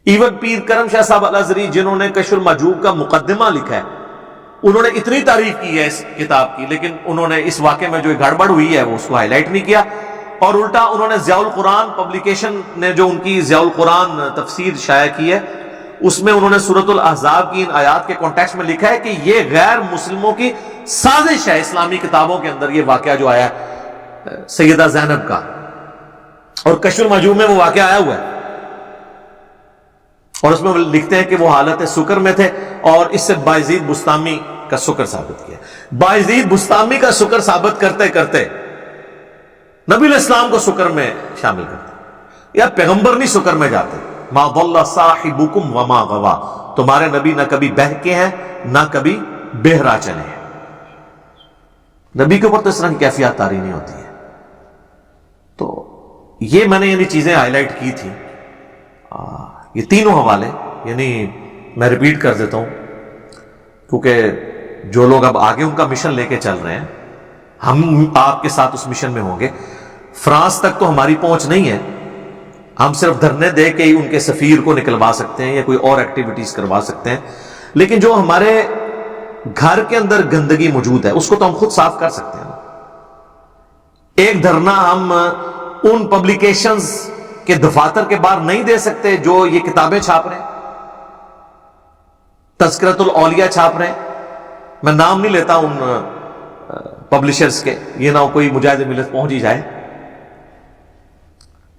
Even پیر کرم شاہ صاحب الازری جنہوں نے کشف المحجوب کا مقدمہ لکھا ہے، انہوں نے اتنی تعریف کی ہے اس کتاب کی، لیکن انہوں نے اس واقعے میں جو گڑبڑ ہوئی ہے وہ اس کو ہائی لائٹ نہیں کیا، اور الٹا انہوں نے ضیاء القرآن پبلیکیشن نے جو ان کی ضیاء القرآن تفسیر شائع کی ہے، اس میں انہوں نے سورۃ الاحزاب کی ان آیات کے کانٹیکسٹ میں لکھا ہے کہ یہ غیر مسلموں کی سازش ہے اسلامی کتابوں کے اندر یہ واقعہ جو آیا ہے سیدہ زینب کا، اور کشف المحجوب میں وہ واقعہ آیا ہوا ہے، اور اس میں لکھتے ہیں کہ وہ حالت سکر میں تھے، اور اس سے بایزید بستامی کا سکر ثابت کیا۔ بایزید بستامی کا سکر ثابت کرتے کرتے نبی علیہ السلام کو سکر میں شامل کرتے، یا پیغمبر نہیں سکر میں جاتے۔ ما ضل صاحبکم وما غوا، تمہارے نبی نہ کبھی بہکے ہیں نہ کبھی بہرا چلے ہیں، نبی کے اوپر تو اس طرح کی کیفیات طاری نہیں ہوتی ہے۔ تو یہ میں نے یعنی چیزیں ہائی لائٹ کی تھی، یہ تینوں حوالے یعنی میں ریپیٹ کر دیتا ہوں، کیونکہ جو لوگ اب آگے ان کا مشن لے کے چل رہے ہیں، ہم آپ کے ساتھ اس مشن میں ہوں گے۔ فرانس تک تو ہماری پہنچ نہیں ہے، ہم صرف دھرنے دے کے ہی ان کے سفیر کو نکلوا سکتے ہیں یا کوئی اور ایکٹیویٹیز کروا سکتے ہیں، لیکن جو ہمارے گھر کے اندر گندگی موجود ہے اس کو تو ہم خود صاف کر سکتے ہیں۔ ایک دھرنا ہم ان پبلیکیشنز کے دفاتر کے باہر نہیں دے سکتے جو یہ کتابیں چھاپ رہے ہیں، تذکرۃ الاولیاء چھاپ رہے ہیں، میں نام نہیں لیتا ان پبلشرز کے، یہ نہ کوئی مجاہد ملت پہنچ ہی جائے۔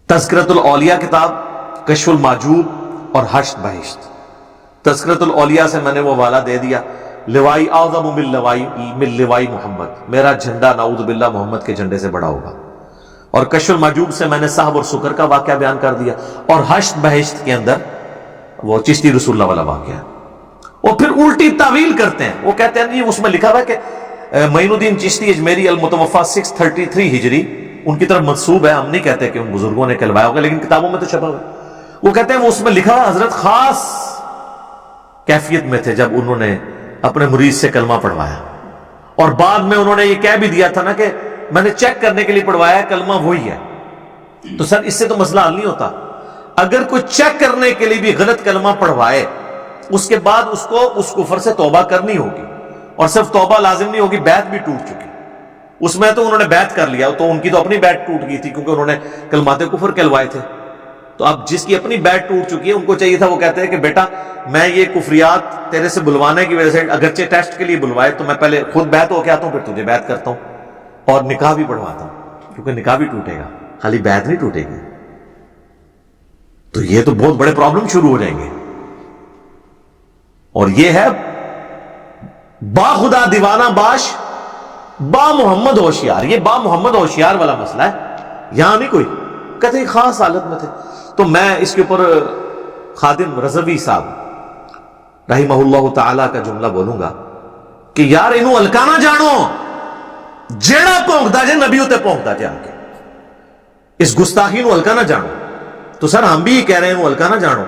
تذکرۃ الاولیاء کتاب، کشف المحجوب اور حشر بہشت۔ تذکرۃ الاولیاء سے میں نے وہ حوالہ دے دیا، لوائی اعظم من لوائی محمد، میرا جھنڈا نعوذ باللہ محمد کے جھنڈے سے بڑا ہوگا، اور کشف المحجوب سے میں نے صاحب اور سکر کا واقعہ بیان کر دیا، اور حشر بہشت کے اندر وہ چشتی رسول اللہ والا واقعہ۔ وہ پھر الٹی تعویل کرتے ہیں، وہ کہتے ہیں اس میں لکھا ہوا ہے کہ معین الدین چشتی اجمیری المتوفا 633 ہجری ان کی طرف منسوب ہے، ہم نہیں کہتے کہ ان بزرگوں نے کہلوایا ہوگا، لیکن کتابوں میں تو چھپا ہوا ہے۔ وہ کہتے ہیں وہ اس میں لکھا ہوا حضرت خاص کیفیت میں تھے جب انہوں نے اپنے مرید سے کلمہ پڑھوایا، اور بعد میں انہوں نے یہ کہہ بھی دیا تھا نا کہ میں نے چیک کرنے کے لیے پڑھوایا، کلمہ وہی ہے۔ تو سر اس سے تو مسئلہ حل نہیں ہوتا، اگر کوئی چیک کرنے کے لیے بھی غلط کلمہ پڑھوائے، اس کے بعد اس کو اس کفر سے توبہ کرنی ہوگی، اور صرف توبہ لازم نہیں ہوگی، بیعت بھی ٹوٹ چکی۔ اس میں تو انہوں نے بیعت کر لیا، تو ان کی تو اپنی بیعت ٹوٹ گئی تھی کیونکہ انہوں نے کلمات کفر کہلوائے تھے۔ تو اب جس کی اپنی بیعت ٹوٹ چکی ہے، ان کو چاہیے تھا وہ کہتے ہیں کہ بیٹا میں یہ کفریات تیرے سے بلوانے کی وجہ سے، اگرچہ ٹیسٹ کے لیے بلوائے تو میں پہلے خود بیعت ہو کے آتا ہوں، پھر تجھے بیعت کرتا ہوں، اور نکاح بھی پڑھواتا ہوں، کیونکہ نکاح بھی ٹوٹے گا، خالی بیعت نہیں ٹوٹے گی۔ تو یہ تو بہت بڑے پرابلم شروع ہو جائیں گے، اور یہ ہے با خدا دیوانہ باش با محمد ہوشیار، یہ با محمد ہوشیار والا مسئلہ ہے، یہاں نہیں کوئی کہتے ہیں خاص حالت میں تھے۔ تو میں اس کے اوپر خادم رضوی صاحب رحمہ اللہ تعالی کا جملہ بولوں گا کہ یار انہوں ہلکا نہ جانو، جیڑا پونکتا جے نبی ہوتے پونکتا جے، آ کے اس گستاخی نو ہلکا نہ جانو۔ تو سر ہم بھی کہہ رہے ہیں انہوں ہلکا نہ جانو،